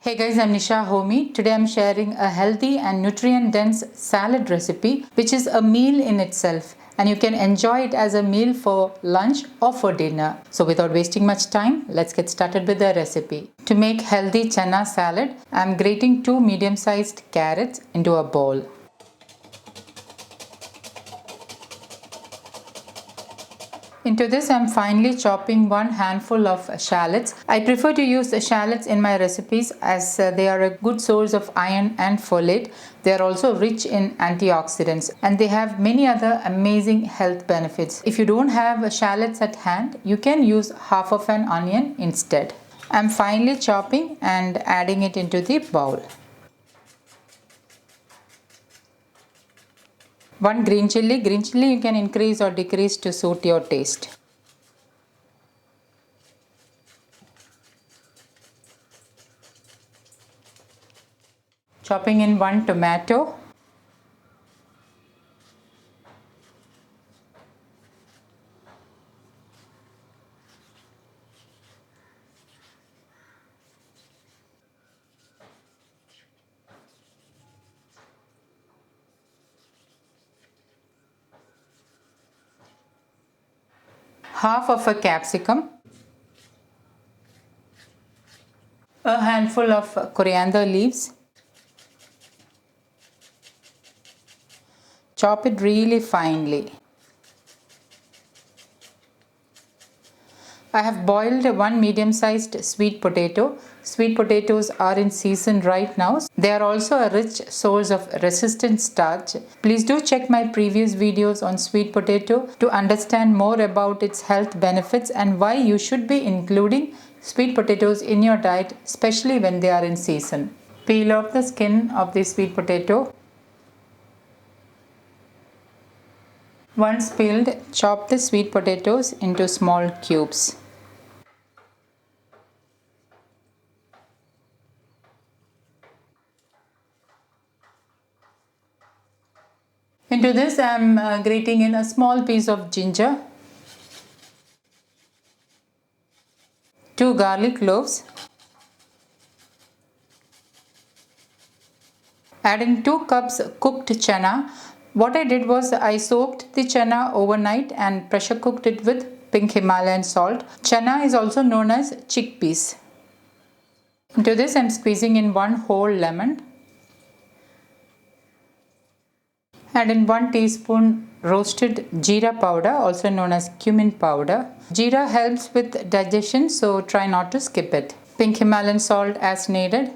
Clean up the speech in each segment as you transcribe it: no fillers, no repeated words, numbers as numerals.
Hey guys, I'm Nisa Homey. Today I'm sharing a healthy and nutrient-dense salad recipe which is a meal in itself, and you can enjoy it as a meal for lunch or for dinner. So without wasting much time, let's get started with the recipe. To make healthy chana salad, I'm grating 2 medium-sized carrots into a bowl. Into this, I'm finely chopping 1 handful of shallots. I prefer to use shallots in my recipes as they are a good source of iron and folate. They are also rich in antioxidants and they have many other amazing health benefits. If you don't have shallots at hand, you can use half of an onion instead. I'm finely chopping and adding it into the bowl. 1 green chilli. Green chilli you can increase or decrease to suit your taste. Chopping in 1 tomato. Half of a capsicum, a handful of coriander leaves. Chop it really finely. I have boiled 1 medium-sized sweet potato. Sweet potatoes are in season right now. They are also a rich source of resistant starch. Please do check my previous videos on sweet potato to understand more about its health benefits and why you should be including sweet potatoes in your diet, especially when they are in season. Peel off the skin of the sweet potato. Once peeled, chop the sweet potatoes into small cubes. Into this, I am grating in a small piece of ginger, 2 garlic cloves, adding 2 cups cooked chana. What I did was I soaked the chana overnight and pressure cooked it with pink Himalayan salt. Chana is also known as chickpeas. Into this, I am squeezing in 1 whole lemon. Add in 1 teaspoon roasted jeera powder, also known as cumin powder. Jeera helps with digestion, so try not to skip it. Pink Himalayan salt as needed.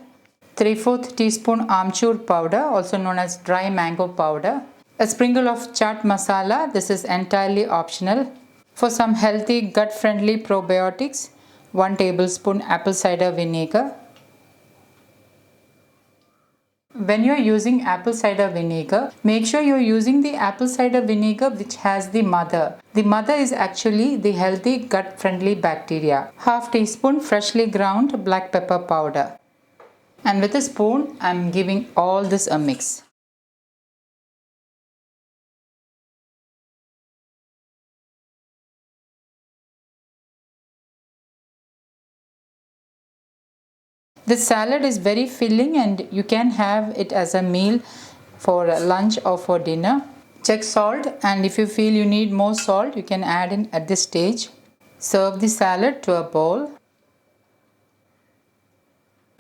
3/4 teaspoon amchur powder, also known as dry mango powder. A sprinkle of chaat masala, this is entirely optional. For some healthy gut-friendly probiotics, 1 tablespoon apple cider vinegar. When you are using apple cider vinegar, make sure you are using the apple cider vinegar which has the mother. The mother is actually the healthy gut-friendly bacteria. Half teaspoon freshly ground black pepper powder. And with a spoon, I am giving all this a mix. This salad is very filling and you can have it as a meal for lunch or for dinner. Check salt, and if you feel you need more salt, you can add in at this stage. Serve the salad to a bowl.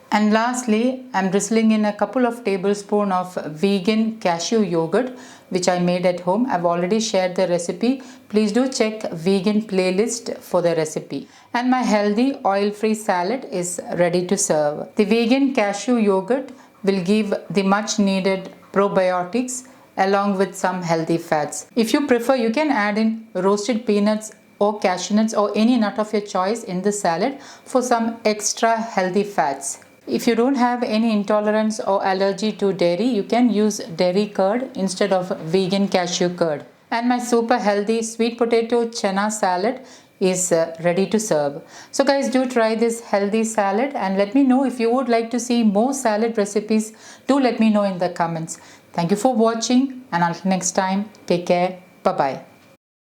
And lastly, I'm drizzling in a couple of tablespoons of vegan cashew yogurt which I made at home. I've already shared the recipe. Please do check vegan playlist for the recipe. And my healthy oil-free salad is ready to serve. The vegan cashew yogurt will give the much needed probiotics along with some healthy fats. If you prefer, you can add in roasted peanuts or cashew nuts or any nut of your choice in the salad for some extra healthy fats. If you don't have any intolerance or allergy to dairy, you can use dairy curd instead of vegan cashew curd. And my super healthy sweet potato chana salad is ready to serve. So guys, do try this healthy salad and let me know if you would like to see more salad recipes. Do let me know in the comments. Thank you for watching, and until next time, take care. Bye-bye.